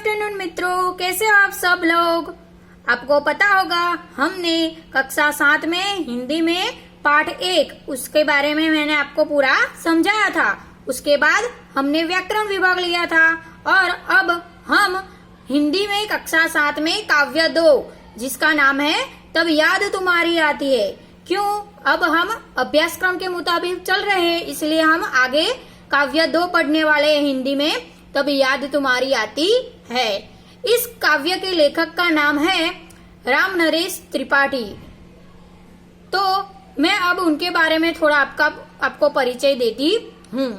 Afternoon मित्रों, कैसे हो आप सब लोग। आपको पता होगा हमने कक्षा 7 में हिंदी में पाठ 1 उसके बारे में मैंने आपको पूरा समझाया था। उसके बाद हमने व्याकरण विभाग लिया था और अब हम हिंदी में कक्षा 7 में काव्य 2 जिसका नाम है तब याद तुम्हारी आती है। क्यों, अब हम अभ्यासक्रम के मुताबिक चल रहे हैं, इसलिए हम आगे काव्य 2 पढ़ने वाले हैं हिंदी में तब याद तुम्हारी आती है। इस काव्य के लेखक का नाम है राम नरेश त्रिपाठी। तो मैं अब उनके बारे में थोड़ा आपको परिचय देती हूँ।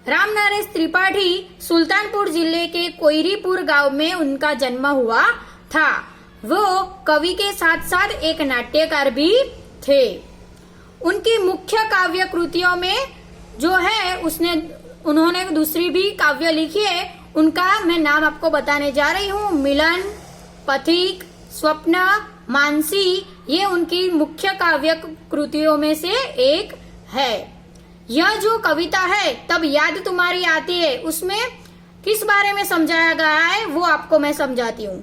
राम नरेश त्रिपाठी सुल्तानपुर जिले के कोयरीपुर गांव में उनका जन्म हुआ था। वो कवि के साथ साथ एक नाट्यकार भी थे। उनकी मुख्य काव्य कृतियों में जो है उन्होंने दूसरी भी काव्य लिखी है, उनका मैं नाम आपको बताने जा रही हूँ। मिलन, पथिक, स्वप्न, मानसी, ये उनकी मुख्य काव्य कृतियों में से एक है। यह जो कविता है तब याद तुम्हारी आती है, उसमें किस बारे में समझाया गया है वो आपको मैं समझाती हूँ।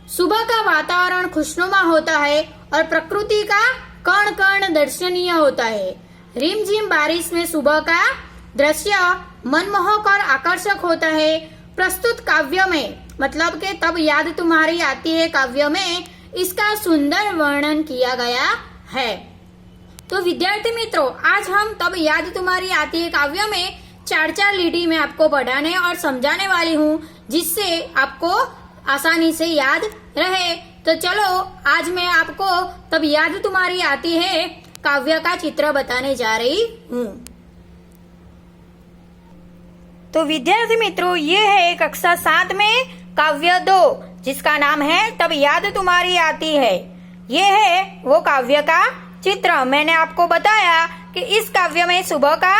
सुबह का वातावरण खुशनुमा होता है और प्रकृति का कण कण दर्शनीय होता है। रिमझिम बारिश में सुबह का दृश्य मनमोहक और आकर्षक होता है। प्रस्तुत काव्य में मतलब के तब याद तुम्हारी आती है काव्य में इसका सुंदर वर्णन किया गया है। तो विद्यार्थी मित्रों, आज हम तब याद तुम्हारी आती है काव्य में 4-4 लीटी में आपको पढ़ाने और समझाने वाली हूँ, जिससे आपको आसानी से याद रहे। तो चलो आज मैं आपको तब याद तुम्हारी आती है काव्य का चित्र बताने जा रही हूँ। तो विद्यार्थी मित्रों, ये है कक्षा 7 में काव्य 2 जिसका नाम है तब याद तुम्हारी आती है। ये है वो काव्य का चित्र। मैंने आपको बताया कि इस काव्य में सुबह का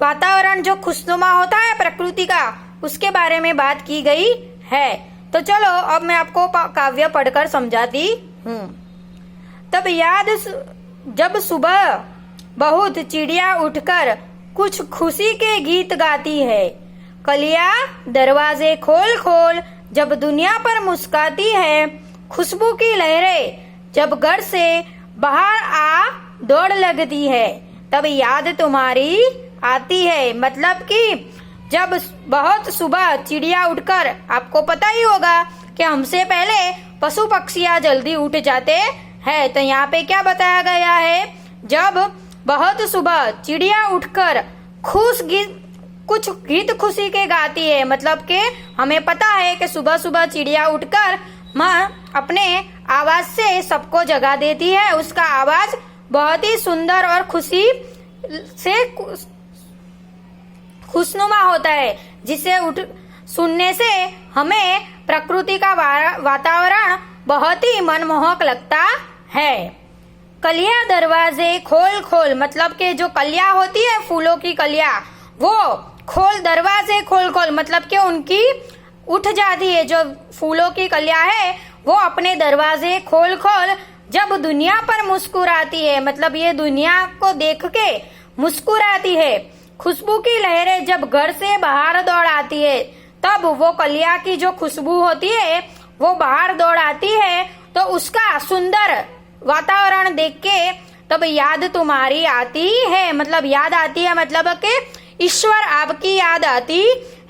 वातावरण जो खुशनुमा होता है प्रकृति का, उसके बारे में बात की गई है। तो चलो अब मैं आपको काव्य पढ़कर समझाती हूँ। तब याद जब सुबह बहुत चिड़िया उठकर कुछ खुशी के गीत गाती है। कलियां दरवाजे खोल खोल जब दुनिया पर मुस्काती है। खुशबू की लहरें जब घर से बाहर आ दौड़ लगती है तब याद तुम्हारी आती है। मतलब कि जब बहुत सुबह चिड़िया उठकर, आपको पता ही होगा कि हमसे पहले पशु पक्षियां जल्दी उठ जाते हैं। तो यहाँ पे क्या बताया गया है, जब बहुत सुबह चिड़िया उठकर कुछ गीत खुशी के गाती है। मतलब कि हमें पता है कि सुबह सुबह चिड़िया उठकर माँ अपने आवाज से सबको जगा देती है। उसका आवाज बहुत ही सुंदर और खुशनुमा होता है, जिसे सुनने से हमें प्रकृति का वातावरण बहुत ही मनमोहक लगता है। कलियां दरवाजे खोल खोल, मतलब के जो कलियां होती है फूलों की कलियां, वो खोल दरवाजे खोल खोल मतलब कि उनकी उठ जाती है। जो फूलों की कलियां है वो अपने दरवाजे खोल खोल जब दुनिया पर मुस्कुराती है, मतलब ये दुनिया को देख के मुस्कुराती है। खुशबू की लहरें जब घर से बाहर दौड़ आती है, तब वो कलियां की जो खुशबू होती है वो बाहर दौड़ आती है। तो उसका सुंदर वातावरण देख के तब याद तुम्हारी आती है। मतलब याद आती है मतलब कि ईश्वर आपकी याद आती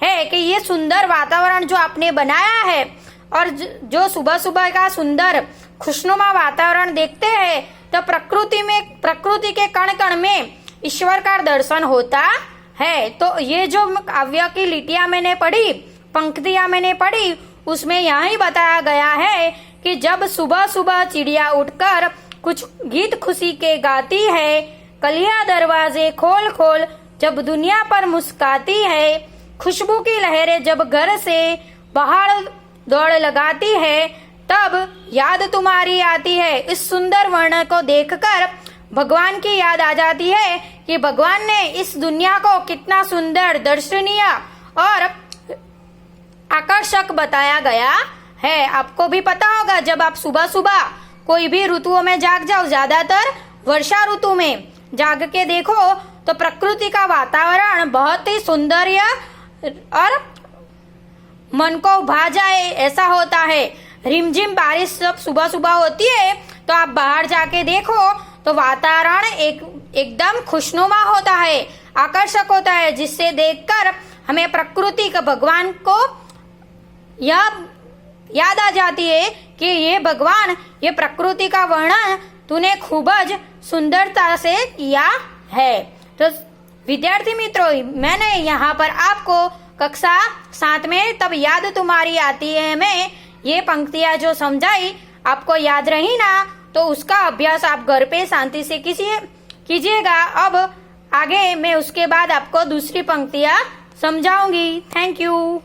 है कि ये सुंदर वातावरण जो आपने बनाया है, और जो सुबह सुबह का सुंदर खुशनुमा वातावरण देखते हैं तो प्रकृति के कण कण में ईश्वर का दर्शन होता है। तो ये जो काव्य की लिटियां मैंने पढ़ी, पंक्तियां मैंने पढ़ी, उसमें यही बताया गया है कि जब सुबह सुबह चिड़िया उठकर कुछ गीत खुशी के गाती है। कलियां दरवाजे खोल खोल जब दुनिया पर मुस्काती है। खुशबू की लहरें जब घर से बाहर दौड़ लगाती है तब याद तुम्हारी आती है। इस सुंदर वर्णन को देखकर भगवान की याद आ जाती है कि भगवान ने इस दुनिया को कितना सुंदर, दर्शनीय और आकर्षक बताया गया है। आपको भी पता होगा, जब आप सुबह सुबह कोई भी ऋतुओं में जाग जाओ, ज्यादातर वर्षा ऋतु में जाग के देखो तो प्रकृति का वातावरण बहुत ही सुंदर और मन को भा जाए ऐसा होता है। रिमझिम बारिश सब सुबह सुबह होती है तो आप बाहर जाके देखो तो वातावरण एकदम खुशनुमा होता है, आकर्षक होता है, जिससे देखकर हमें प्रकृति का भगवान को यह याद आ जाती है कि ये भगवान, ये प्रकृति का वर्णन तूने खूब सुंदरता से किया है। तो विद्यार्थी मित्रों, मैंने यहाँ पर आपको कक्षा 7 में तब याद तुम्हारी आती है मैं ये पंक्तियां जो समझाई आपको याद रही ना, तो उसका अभ्यास आप घर पे शांति से कीजिएगा। अब आगे मैं उसके बाद आपको दूसरी पंक्तियां समझाऊंगी। Thank you.